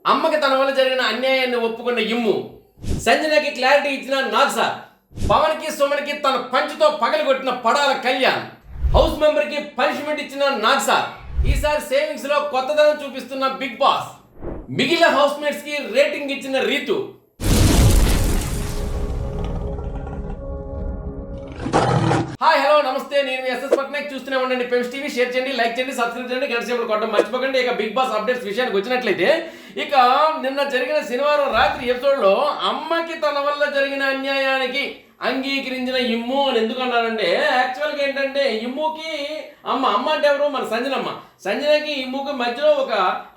అమ్మకి తన వల్ల జరిగిన అన్యాయాన్ని ఒప్పుకున్న ఇమ్ము, సంజనకి క్లారిటీ ఇచ్చిన నాగ్సార్, పవన్కి సుమన్కి తన పంచుతో పగలగొట్టిన పడాల కళ్యాణ్, హౌస్ మెంబర్కి పనిష్మెంట్ ఇచ్చిన నాగ్సార్, ఈసారి సేవింగ్స్ లో కొత్తదనం చూపిస్తున్న బిగ్ బాస్, మిగిలిన హౌస్ మేట్స్ కి రేటింగ్ ఇచ్చిన రీతు. హాయ్ హలో నమస్తే, నేను ఎస్ఎస్ పట్నాయక్. చూస్తూనే ఉండండి పెమ్స్ టీవీ. షేర్ చేయండి, లైక్ చేయండి, సబ్స్క్రైబ్ చేయండి, గంట సేపలు కొట్టడం మర్చిపోకండి. ఇక బిగ్ బాస్ అప్డేట్స్ విషయానికి వచ్చినట్లయితే, ఇక నిన్న జరిగిన శనివారం రాత్రి ఎపిసోడ్లో అమ్మకి తన వల్ల జరిగిన అన్యాయానికి అంగీకరించిన ఇమ్ము అని ఎందుకు అన్నారంటే, యాక్చువల్గా ఏంటంటే ఇమ్ముకి అమ్మ అంటే ఎవరు, మన సంజనమ్మ. సంజనకి ఇమ్ముకి మధ్యలో ఒక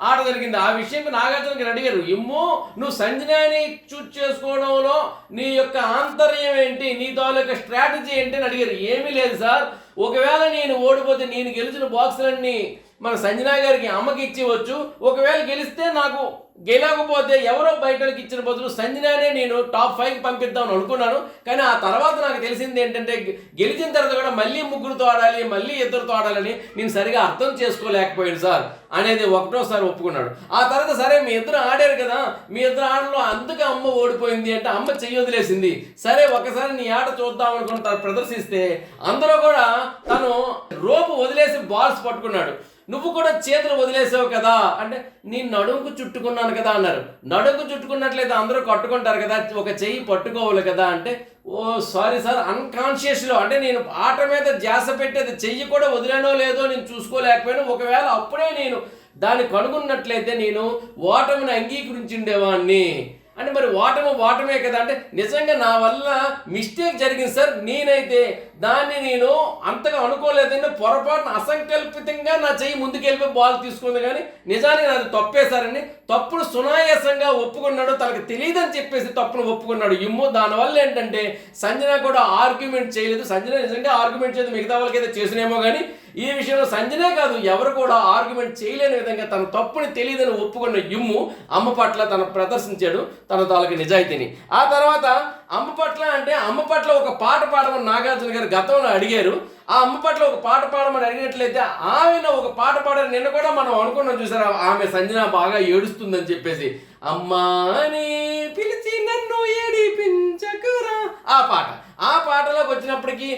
ఆట జరిగింది. ఆ విషయం నాగార్జునకి అడిగారు, ఇమ్ము నువ్వు సంజనాని చూస్ చేసుకోవడంలో నీ యొక్క ఆంతర్యం ఏంటి, నీ తాలూకా స్ట్రాటజీ ఏంటి అని అడిగారు. ఏమీ లేదు సార్, ఒకవేళ నేను ఓడిపోతే నేను గెలిచిన బాక్సులన్నీ మన సంజనా గారికి అమ్మకి ఇచ్చేవచ్చు, ఒకవేళ గెలిస్తే నాకు గెలవకపోతే ఎవరో బయటకి ఇచ్చిన బదులు సంజనానే నేను టాప్ 5కి పంపిద్దామని అనుకున్నాను. కానీ ఆ తర్వాత నాకు తెలిసింది ఏంటంటే, గెలిచిన తర్వాత కూడా మళ్ళీ ముగ్గురుతో ఆడాలి, మళ్ళీ ఇద్దరితో ఆడాలని నేను సరిగా అర్థం చేసుకోలేకపోయాను సార్ అనేది ఒకటోసారి ఒప్పుకున్నాడు. ఆ తర్వాత సరే మీ ఇద్దరు ఆడారు కదా, మీ ఇద్దరు ఆటలో అందుకే అమ్మ ఓడిపోయింది అంటే అమ్మ చెయ్యి వదిలేసింది. సరే ఒకసారి నీ ఆట చూద్దాం అనుకుని తను ప్రదర్శిస్తే అందులో కూడా తను రోపు వదిలేసి బాల్స్ పట్టుకున్నాడు. నువ్వు కూడా చేతులు వదిలేసావు కదా అంటే, నేను నడుముకు చుట్టుకున్నాను కదా అన్నారు. నడుముకు చుట్టుకున్నట్లయితే అందరూ కట్టుకుంటారు కదా, ఒక చెయ్యి పట్టుకోవాలి కదా అంటే, ఓ సారీ సార్, అన్కాన్షియస్లో అంటే నేను ఆట మీద ధ్యాస పెట్టేది చెయ్యి కూడా వదిలేనో లేదో నేను చూసుకోలేకపోయాను. ఒకవేళ అప్పుడే నేను దాన్ని కనుగొన్నట్లయితే నేను ఓటమిని అంగీకరించిండేవాడిని అంటే, మరి ఓటమే కదా అంటే, నిజంగా నా వల్ల మిస్టేక్ జరిగింది సార్, నేనైతే దాన్ని నేను అంతగా అనుకోలేదంటే పొరపాటున అసంకల్పితంగా నా చెయ్యి ముందుకెళ్ళిపోయి బాల్ తీసుకుంది, కానీ నిజానికి నాది తప్పేశారని తప్పును సునాయాసంగా ఒప్పుకున్నాడు. తనకు తెలియదని చెప్పేసి తప్పును ఒప్పుకున్నాడు ఇమ్ము. దానివల్ల ఏంటంటే సంజన కూడా ఆర్గ్యుమెంట్ చేయలేదు. సంజన నిజంగా ఆర్గ్యుమెంట్ చేయదు, మిగతా వాళ్ళకైతే చేసినేమో కానీ ఈ విషయంలో సంజనే కాదు ఎవరు కూడా ఆర్గ్యుమెంట్ చేయలేని విధంగా తన తప్పుని తెలియదని ఒప్పుకున్న ఇమ్ము అమ్మ పట్ల తన ప్రదర్శించాడు తన తాలూకు నిజాయితీని. ఆ తర్వాత అమ్మ పట్ల అంటే, అమ్మ పట్ల ఒక పాట పాడమని నాగార్జున గారు గతంలో అడిగారు. ఆ అమ్మ పట్ల ఒక పాట పాడమని అడిగినట్లయితే ఆయన ఒక పాట పాడారు. నిన్న కూడా మనం అనుకున్నాం చూసారా, ఆమె సంజన బాగా ఏడుస్తుందని చెప్పేసి, అమ్మా అని పిలిచి నన్ను ఏడిపించకురా ఆ పాటలోకి వచ్చినప్పటికీ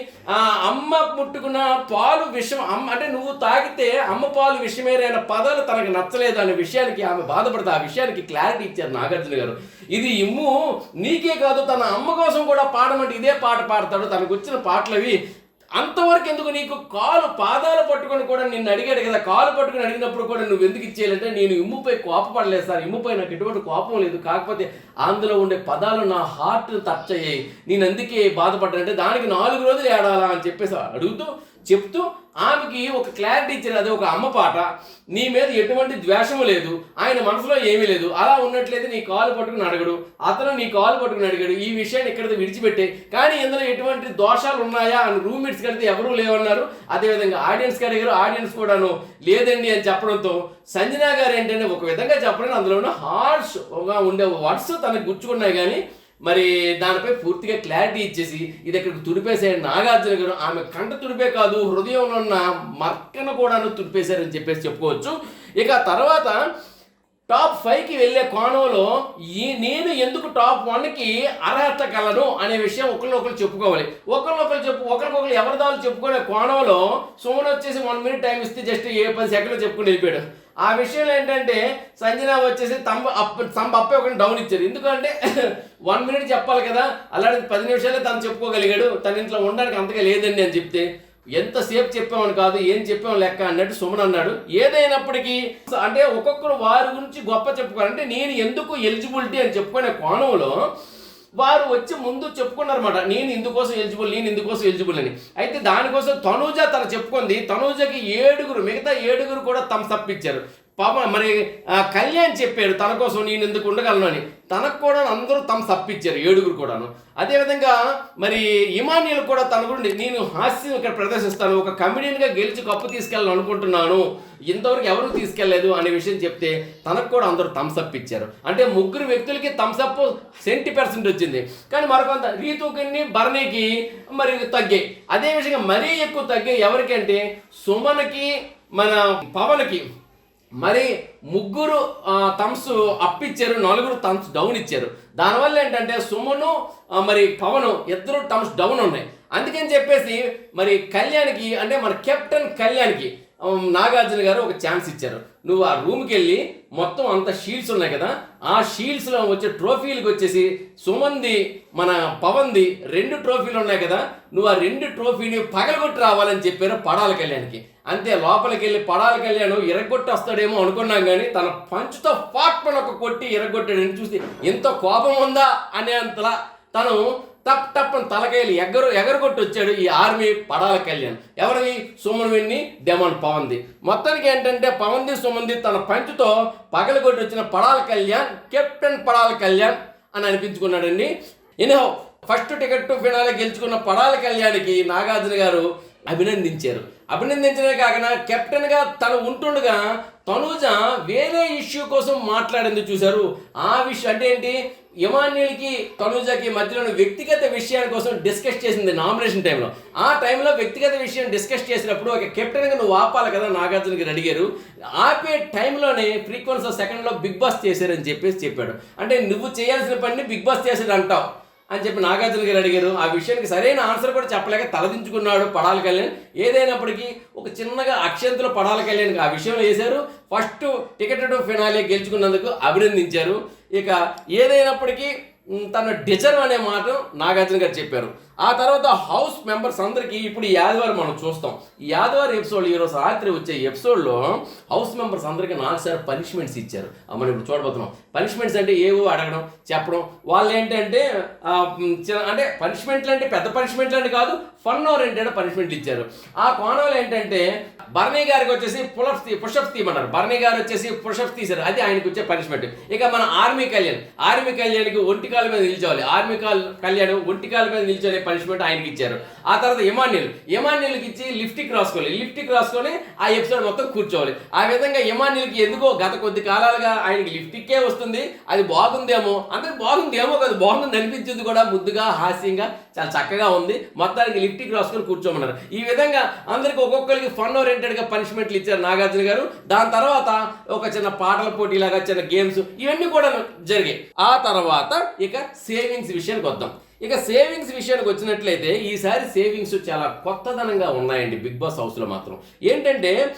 అమ్మ ముట్టుకున్న పాలు విషం, అమ్మ అంటే నువ్వు తాగితే అమ్మ పాలు విషమేరైన పదాలు తనకు నచ్చలేదు అనే విషయానికి ఆమె బాధపడితే ఆ విషయానికి క్లారిటీ ఇచ్చారు నాగార్జున గారు. ఇది ఇమ్ము నీకే కాదు, తన అమ్మ కోసం కూడా పాడమంటే ఇదే పాట పాడతాడు. తనకు వచ్చిన పాటలవి అంతవరకు ఎందుకు, నీకు పాదాలు పట్టుకొని కూడా నిన్ను అడిగాడు కదా, కాలు పట్టుకొని అడిగినప్పుడు కూడా నువ్వు ఎందుకు ఇచ్చేయాలంటే, నేను ఇమ్ముపై కోపపడలేదు సార్, ఇమ్ముపై నాకు ఎటువంటి కోపం లేదు, కాకపోతే అందులో ఉండే పదాలు నా హార్ట్ టచ్ అయ్యాయి, నేను అందుకే బాధపడ్డానంటే దానికి 4 రోజులు ఏడాలా అని చెప్పేసి చెప్తూ ఆమెకి ఒక క్లారిటీ ఇచ్చారు. అది ఒక అమ్మ పాట, నీ మీద ఎటువంటి ద్వేషము లేదు, ఆయన మనసులో ఏమీ లేదు, అలా ఉన్నట్లయితే నీ కాలు పట్టుకుని అడగడు, అతను నీ కాలు పట్టుకుని అడిగాడు, ఈ విషయాన్ని ఇక్కడితో విడిచిపెట్టే, కానీ ఇందులో ఎటువంటి దోషాలు ఉన్నాయా అని రూమ్మేట్స్కి అడిగితే ఎవరూ లేవన్నారు. అదేవిధంగా ఆడియన్స్కి అడిగారు, ఆడియన్స్ కూడాను లేదండి అని చెప్పడంతో సంజనా గారు ఏంటంటే ఒక విధంగా చెప్పడానికి అందులో ఉన్న హార్ష్గా ఉండే వర్డ్స్ తనకు గుచ్చుకున్నాయి, కానీ మరి దానిపై పూర్తిగా క్లారిటీ ఇచ్చేసి ఇది ఇక్కడికి తుడిపేశాడు నాగార్జున గారు. ఆమె కంట తుడిపే కాదు, హృదయంలో ఉన్న మర్కను కూడాను తుడిపేశారని చెప్పేసి చెప్పుకోవచ్చు. ఇక తర్వాత టాప్ 5కి వెళ్ళే కోణంలో నేను ఎందుకు టాప్ 1కి అర్హత కలను అనే విషయం ఒకరినొకరు చెప్పుకోవాలి. ఒకరికొకరు ఎవరి దాలు చెప్పుకునే కోణంలో సుమన్ వచ్చేసి 1 మినిట్ టైం ఇస్తే జస్ట్ 10 సెకండ్లు చెప్పుకుని వెళ్ళిపోయాడు. ఆ విషయంలో ఏంటంటే సంజన వచ్చేసి అప్పే ఒకటి డౌన్ ఇచ్చారు. ఎందుకంటే 1 మినిట్ చెప్పాలి కదా, అలాంటి 10 నిమిషాలే తను చెప్పుకోగలిగాడు, తన ఇంట్లో ఉండడానికి అంతగా లేదండి అని చెప్తే ఎంతసేపు చెప్పామని కాదు, ఏం చెప్పాము లెక్క అన్నట్టు సుమన్ అన్నాడు. ఏదైనప్పటికీ అంటే ఒక్కొక్కరు వారి గురించి గొప్ప చెప్పుకోవాలంటే నేను ఎందుకు ఎలిజిబిలిటీ అని చెప్పుకునే కోణంలో వారు వచ్చి ముందు చెప్పుకున్నారన్నమాట, నేను ఇందుకోసం ఎలిజిబుల్ అని. అయితే దానికోసం తనూజ తను చెప్పుకుంది. తనూజకి 7 మిగతా 7 కూడా థమ్స్ అప్ ఇచ్చారు. మరి కళ్యాణ్ చెప్పాడు తన కోసం నేను ఎందుకు ఉండగలను అని, తనకు కూడా అందరూ థమ్స్ అప్ ఇచ్చారు 7 కూడాను. అదేవిధంగా మరి ఇమాన్యుల్ కూడా తన గురించి నేను హాస్యం ఇక్కడ ప్రదర్శిస్తాను, ఒక కమెడియన్గా గెలిచి కప్పు తీసుకెళ్ళాలని అనుకుంటున్నాను, ఇంతవరకు ఎవరు తీసుకెళ్లేదు అనే విషయం చెప్తే తనకు కూడా అందరూ థమ్స్ అప్ ఇచ్చారు. అంటే 3 వ్యక్తులకి థమ్స్ అప్ 70% వచ్చింది. కానీ మరికొంత రీతుకి భరణికి మరి తగ్గాయి. అదే విషయంగా మరీ ఎక్కువ తగ్గాయి ఎవరికంటే సుమన్కి, మన పవన్కి. మరి ముగ్గురు థమ్స్ అప్ ఇచ్చారు, నలుగురు థమ్స్ డౌన్ ఇచ్చారు. దానివల్ల ఏంటంటే సుమను మరి పవన్ ఇద్దరు థమ్స్ డౌన్ ఉన్నాయి. అందుకని చెప్పేసి మరి కళ్యాణ్కి అంటే మన కెప్టెన్ కళ్యాణ్కి నాగార్జున గారు ఒక ఛాన్స్ ఇచ్చారు. నువ్వు ఆ రూమ్కి వెళ్ళి మొత్తం అంత షీల్డ్స్ ఉన్నాయి కదా, ఆ షీల్డ్స్లో వచ్చే ట్రోఫీలకు వచ్చేసి సుమన్ది మన పవన్ది 2 ట్రోఫీలు ఉన్నాయి కదా, నువ్వు ఆ 2 ట్రోఫీని పగలగొట్టి రావాలని చెప్పారు పడాల కళ్యాణ్కి. అంతే, లోపలికి వెళ్ళి పడాల కళ్యాణ్ ఇరగొట్టి వస్తాడేమో అనుకున్నాం, కానీ తన పంచుతో పాట్మని ఒక కొట్టి ఇరగొట్టాడని చూసి ఎంత కోపం ఉందా అనేంతలా తను టప్ టప్ అని తలకాయలు ఎగరగొట్టి వచ్చాడు ఈ ఆర్మీ పడాల కళ్యాణ్. ఎవరిది? సుమన్ విన్ని డెమాన్ పవన్ది. మొత్తానికి ఏంటంటే పవన్ది సుమన్ది తన పంచుతో పగలగొట్టి వచ్చిన పడాల కళ్యాణ్ కెప్టెన్ పడాల కళ్యాణ్ అని అనిపించుకున్నాడండి. Anyhow first ticket to finale గెలుచుకున్న పడాల కళ్యాణ్కి నాగార్జున గారు అభినందించారు. అభినందించడమే కాకుండా కెప్టెన్గా తను ఉంటుండగా తనూజ వేరే ఇష్యూ కోసం మాట్లాడింది చూశారు. ఆ విషయం అంటే ఏంటి, ఇమాన్యుల్కి తనూజకి మధ్యలో వ్యక్తిగత విషయాల కోసం డిస్కస్ చేసింది నామినేషన్ టైంలో. ఆ టైంలో వ్యక్తిగత విషయం డిస్కస్ చేసినప్పుడు ఒక కెప్టెన్గా నువ్వు ఆపాలి కదా నాగార్జున గారు అడిగారు. ఆపే టైంలోనే ఫ్రీక్వెన్సీ సెకండ్లో బిగ్ బాస్ చేశారని చెప్పాడు. అంటే నువ్వు చేయాల్సిన పని బిగ్ బాస్ చేశాడు అంటావు అని చెప్పి నాగార్జున గారు అడిగారు. ఆ విషయానికి సరైన ఆన్సర్ కూడా చెప్పలేక తలదించుకున్నాడు పడాల కళ్యాణ్. ఏదైనప్పటికీ ఒక చిన్నగా అక్షంతలో పడాల కళ్యాణ్కి ఆ విషయంలో వేశారు. ఫస్ట్ టికెట్ టు ఫినాలే గెలుచుకున్నందుకు అభినందించారు. ఇక ఏదైనప్పటికీ తన డిజర్వ్ అనే మాట నాగార్జున గారు చెప్పారు. ఆ తర్వాత హౌస్ మెంబర్స్ అందరికీ ఇప్పుడు ఈ ఆదివారం మనం చూస్తాం. ఈ ఆదివారం ఎపిసోడ్ ఈరోజు రాత్రి వచ్చే ఎపిసోడ్లో హౌస్ మెంబర్స్ అందరికీ 4 సార్లు పనిష్మెంట్స్ ఇచ్చారు. మనం ఇప్పుడు చూడబోతున్నాం. పనిష్మెంట్స్ అంటే ఏవో అడగడం చెప్పడం. వాళ్ళు ఏంటంటే అంటే పనిష్మెంట్లు అంటే పెద్ద పనిష్మెంట్లు అంటే కాదు, ఫన్ ఓరియంటెడ్ పనిష్మెంట్లు ఇచ్చారు. ఆ కోణంలో ఏంటంటే బర్నీ గారికి వచ్చేసి పుషప్స్ తీయమన్నారు. బర్నీ గారు వచ్చేసి పుషప్స్ తీశారు, అది ఆయనకు వచ్చే పనిష్మెంట్. ఇక మన ఆర్మీ కళ్యాణ్కి ఒంటికాల మీద నిల్చోవాలి. కళ్యాణ్ ఒంటికాల మీద నిల్చొని పనిష్మెంట్ ఆయనకి ఇచ్చారు. ఆ తర్వాత ఎమాన్యుల్కి ఇచ్చి లిఫ్ట్కి రాసుకొని ఆ ఎపిసోడ్ మొత్తం కూర్చోవాలి. ఆ విధంగా ఎమాన్యుల్కి ఎందుకో గత కొద్ది కాలాలుగా ఆయనకి లిఫ్ట్కే వస్తుంది. అది బాగుందేమో, అందరికి బాగుందేమో కాదు, బాగుంది అనిపించింది కూడా. ముద్దుగా హాస్యంగా చాలా చక్కగా ఉంది. మొత్తానికి లిఫ్ట్కి రాసుకొని కూర్చోమన్నారు. ఈ విధంగా అందరికి ఒక్కొక్కరికి ఫన్ ఓరియంటెడ్గా పనిష్మెంట్లు ఇచ్చారు నాగార్జున గారు. దాని తర్వాత ఒక చిన్న పాటల పోటీలాగా చిన్న గేమ్స్ ఇవన్నీ కూడా జరిగాయి. ఆ తర్వాత ఇక సేవింగ్స్ విషయానికి వద్దాం. ఇక సేవింగ్స్ విషయానికి వచ్చినట్లయితే ఈసారి సేవింగ్స్ చాలా కొత్తదనంగా ఉన్నాయండి బిగ్ బాస్ హౌస్లో మాత్రం. ఏంటంటే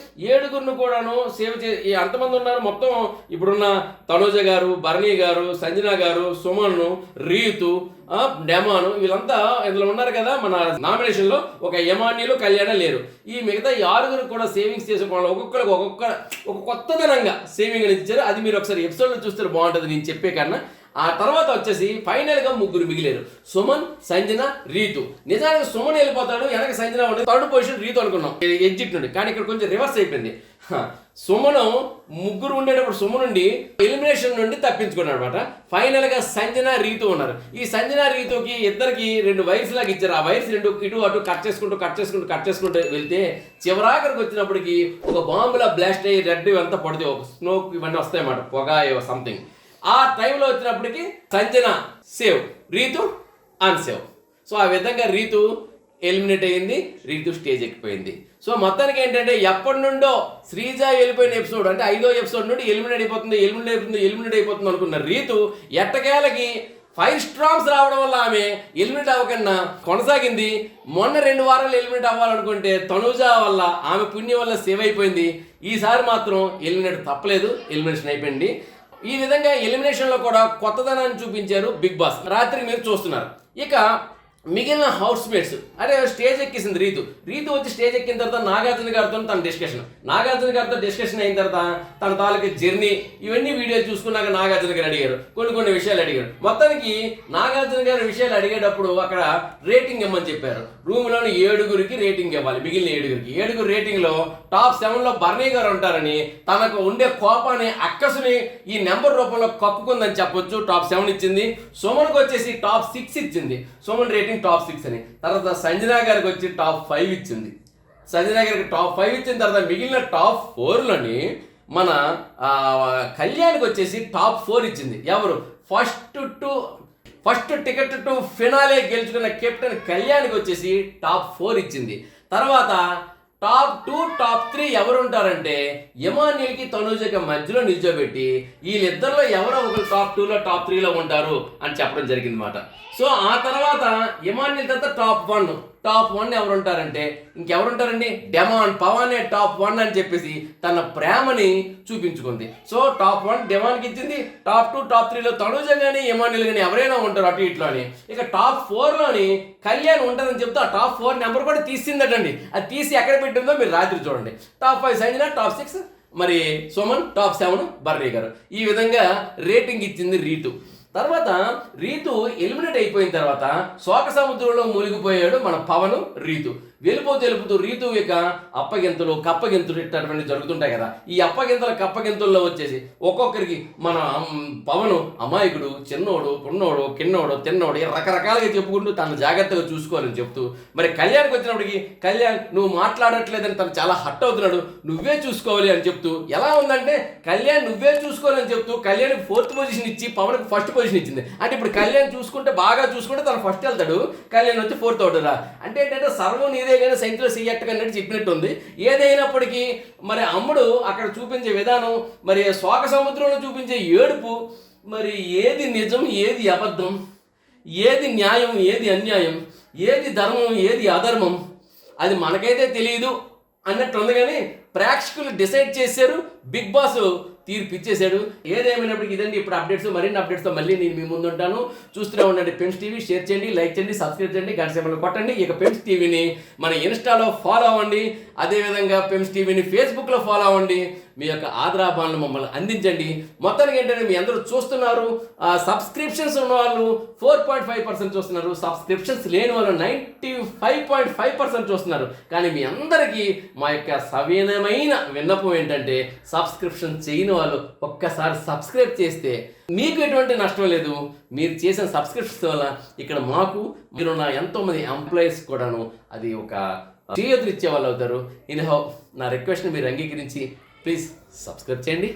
7గురిని కూడాను సేవ్ అంతమంది ఉన్నారు మొత్తం. ఇప్పుడున్న తనూజ గారు, బర్నీ గారు, సంజన గారు, సుమన్, రీతు, డెమాను వీళ్ళంతా ఇందులో ఉన్నారు కదా. మన నామినేషన్లో ఒక ఎమాన్యులు కళ్యాణ లేరు. ఈ మిగతా 6గురు కూడా సేవింగ్స్ చేసుకోవడం ఒక్కొక్కరికి ఒక కొత్తదనంగా సేవింగ్ అనేది ఇచ్చారు. అది మీరు ఒకసారి ఎపిసోడ్లో చూస్తే బాగుంటుంది నేను చెప్పే కన్నా. ఆ తర్వాత వచ్చేసి ఫైనల్గా 3 మిగిలేరు, సుమన్, సంజన, రీతు. నిజానికి సుమన్ వెళ్ళిపోతాడు, వెనక సంజన ఉండదు. 3rd పొజిషన్ రీతు అనుకున్నాం ఎగ్జిట్ నుండి, కానీ ఇక్కడ కొంచెం రివర్స్ అయిపోయింది. సుమను 3 ఉండేటప్పుడు సుమన్ నుండి ఎలిమినేషన్ నుండి తప్పించుకున్నాడు అనమాట. ఫైనల్గా సంజన, రీతు ఉన్నారు. ఈ సంజన, రీతుకి ఇద్దరికి 2 వైర్స్ లాగా ఇచ్చారు. ఆ వైర్స్ 2 ఇటు అటు కట్ చేసుకుంటూ వెళ్తే చివరాఖరికి వచ్చినప్పటికి ఒక బాంబులా బ్లాస్ట్ అయ్యి రెడ్ ఇవంతా పడుతుంది, ఒక స్మోక్ ఇవన్నీ వస్తాయన్నమాట, పొగ సంథింగ్. ఆ టైంలో వచ్చినప్పటికీ సంజన సేవ్, రీతు అన్సేవ్. సో ఆ విధంగా రీతు ఎలిమినేట్ అయ్యింది, రీతు స్టేజ్ ఎక్కిపోయింది. సో మొత్తానికి ఏంటంటే ఎప్పటి నుండో శ్రీజ వెళ్ళిపోయిన ఎపిసోడ్ అంటే 5వ ఎపిసోడ్ నుండి ఎలిమినేట్ అయిపోతుంది అనుకున్న రీతు ఎట్టకేలకి 5 స్ట్రాంగ్స్ రావడం వల్ల ఆమె ఎలిమినేట్ అవ్వకుండా కొనసాగింది. మొన్న 2 వారాలు ఎలిమినేట్ అవ్వాలనుకుంటే తనూజ వల్ల, ఆమె పుణ్యం వల్ల సేవ్ అయిపోయింది. ఈసారి మాత్రం ఎలిమినేట్ తప్పలేదు, ఎలిమినేషన్ అయిపోయింది. ఈ విధంగా ఎలిమినేషన్లో కూడా కొత్తదనాన్ని చూపించారు బిగ్ బాస్. రాత్రి మీరు చూస్తున్నారు. ఇక మిగిలిన హౌస్ మేట్స్ అంటే స్టేజ్ ఎక్కేసింది రీతు వచ్చి స్టేజ్ ఎక్కిన తర్వాత నాగార్జున గారితో నాగార్జున గారితో డిస్కషన్ అయిన తర్వాత తన తాలూకు జర్నీ ఇవన్నీ వీడియో చూసుకున్నాక నాగార్జున గారు అడిగారు, కొన్ని విషయాలు అడిగారు. మొత్తానికి నాగార్జున గారి విషయాలు అడిగేటప్పుడు అక్కడ రేటింగ్ ఇవ్వమని చెప్పారు. రూమ్లోని 7గురికి రేటింగ్ ఇవ్వాలి. మిగిలిన 7గురు రేటింగ్లో టాప్ 7లో బర్నీ గారు ఉంటారని, తనకు ఉండే కోపాన్ని అక్కసుని ఈ నెంబర్ రూపంలో కప్పుకుందని చెప్పొచ్చు. టాప్ 7 ఇచ్చింది. సుమన్కి వచ్చేసి టాప్ 6 ఇచ్చింది. సుమన్ రేటింగ్ టాప్ 6 అని. తర్వాత సంజన గారికి వచ్చి టాప్ 5 ఇచ్చింది. సంజన గారికి టాప్ 5 ఇచ్చిన తర్వాత మిగిలిన టాప్ 4లోని మన కళ్యాణ్కి వచ్చేసి టాప్ 4 ఇచ్చింది. ఎవరు? ఫస్ట్ టికెట్ టు ఫినాలే గెలుచుకున్న కెప్టెన్ కళ్యాణ్కి వచ్చేసి టాప్ 4 ఇచ్చింది. తర్వాత టాప్ 2 టాప్ 3 ఎవరు ఉంటారంటే ఇమాన్యుల్కి తనూజకి మధ్యలో నిల్చోబెట్టి వీళ్ళిద్దరిలో ఎవరో ఒకరు టాప్ 2లో టాప్ 3లో ఉంటారు అని చెప్పడం జరిగింది అన్నమాట. సో ఆ తర్వాత ఇమాన్యుల్ తర్వాత టాప్ 1 ఎవరు ఉంటారంటే ఇంకెవరుంటారండి, డెమాన్ పవనే టాప్ 1 అని చెప్పేసి తన ప్రేమని చూపించుకుంది. సో టాప్ 1 డెమాన్కి ఇచ్చింది, టాప్ 2 టాప్ 3లో తనుజ కానీ ఇమాన్యుల్ కానీ ఎవరైనా ఉంటారు అటు ఇట్లోని. ఇక టాప్ 4లోని కళ్యాణ్ ఉంటుందని చెప్తే ఆ టాప్ 4 నెంబర్ కూడా తీసిందటండి. అది తీసి ఎక్కడ పెట్టిందో మీరు రాత్రి చూడండి. టాప్ 5 సంజన, టాప్ 6 మరి సుమన్, టాప్ 7 బర్రీ గారు. ఈ విధంగా రేటింగ్ ఇచ్చింది రీతు. తర్వాత రీతు ఎలిమినేట్ అయిపోయిన తర్వాత శోక సముద్రంలో మూలిగిపోయాడు మన పవన్. రీతు వెళ్ళిపోతూ రీతు ఇక అప్పగింతలు కప్పగింతలు ఇట్లాంటివన్నీ జరుగుతుంటాయి కదా. ఈ అప్పగింతల కప్పగింతల్లో వచ్చేసి ఒక్కొక్కరికి మన పవన్ అమాయకుడు, చిన్నోడు, పున్నోడు, కిన్నోడు, తిన్నోడు రకరకాలుగా చెప్పుకుంటూ తను జాగ్రత్తగా చూసుకోవాలని చెప్తూ, మరి కళ్యాణ్కి వచ్చినప్పటికి కళ్యాణ్ నువ్వు మాట్లాడట్లేదని తను చాలా హట్ అవుతున్నాడు, నువ్వే చూసుకోవాలి అని చెప్తూ. ఎలా ఉందంటే కళ్యాణ్ నువ్వే చూసుకోవాలని చెప్తూ కళ్యాణ్కి 4th పొజిషన్ ఇచ్చి పవన్కి 1st పొజిషన్ ఇచ్చింది. అంటే ఇప్పుడు కళ్యాణ్ బాగా చూసుకుంటే తను 1st వెళ్తాడు, కళ్యాణ్ వచ్చి 4th అవుతాడా. అంటే ఏంటంటే సర్వం నీదే కానీ సైన్స్లో సీయట్టుగా అన్నట్టు చెప్పినట్టు ఉంది. ఏదైనప్పటికీ మరి అమ్ముడు అక్కడ చూపించే విధానం, మరి శోక సముద్రంలో చూపించే ఏడుపు, మరి ఏది నిజం ఏది అబద్ధం, ఏది న్యాయం ఏది అన్యాయం, ఏది ధర్మం ఏది అధర్మం అది మనకైతే తెలియదు అన్నట్టు ఉంది. కానీ ప్రేక్షకులు డిసైడ్ చేశారు, బిగ్ బాస్ తీర్పు ఇచ్చేశాడు. ఏదేమైనప్పటికీ ఇదండి ఇప్పుడు అప్డేట్స్. మరిన్ని అప్డేట్స్తో మళ్ళీ నేను మీ ముందు ఉంటాను. చూస్తూనే ఉండండి పెమ్స్ టీవీ. షేర్ చేయండి, లైక్ చేయండి, సబ్స్క్రైబ్ చేయండి, గంట సింబల్ కొట్టండి. ఇక పెమ్స్ టీవీని మన ఇన్స్టాలో ఫాలో అవ్వండి, అదేవిధంగా పెమ్స్ టీవీని ఫేస్బుక్లో ఫాలో అవ్వండి. మీ యొక్క ఆదరాభాలను మమ్మల్ని అందించండి. మొత్తానికి ఏంటంటే మీ అందరూ చూస్తున్నారు, సబ్స్క్రిప్షన్స్ ఉన్న వాళ్ళు 4.5% చూస్తున్నారు, సబ్స్క్రిప్షన్స్ లేని వాళ్ళు 95.5% చూస్తున్నారు. కానీ మీ అందరికీ మా యొక్క సవినయమైన విన్నపం ఏంటంటే సబ్స్క్రిప్షన్ చేయని వాళ్ళు ఒక్కసారి సబ్స్క్రైబ్ చేస్తే మీకు ఎటువంటి నష్టం లేదు. మీరు చేసిన సబ్స్క్రిప్షన్స్ వల్ల ఇక్కడ మాకు మీరున్న ఎంతోమంది ఎంప్లాయీస్ కూడాను అది ఒక చేయూతలు ఇచ్చే వాళ్ళు అవుతారు. ఇన్హౌ నా రిక్వెస్ట్ని మీరు అంగీకరించి ప్లీజ్ సబ్స్క్రైబ్ చేయండి.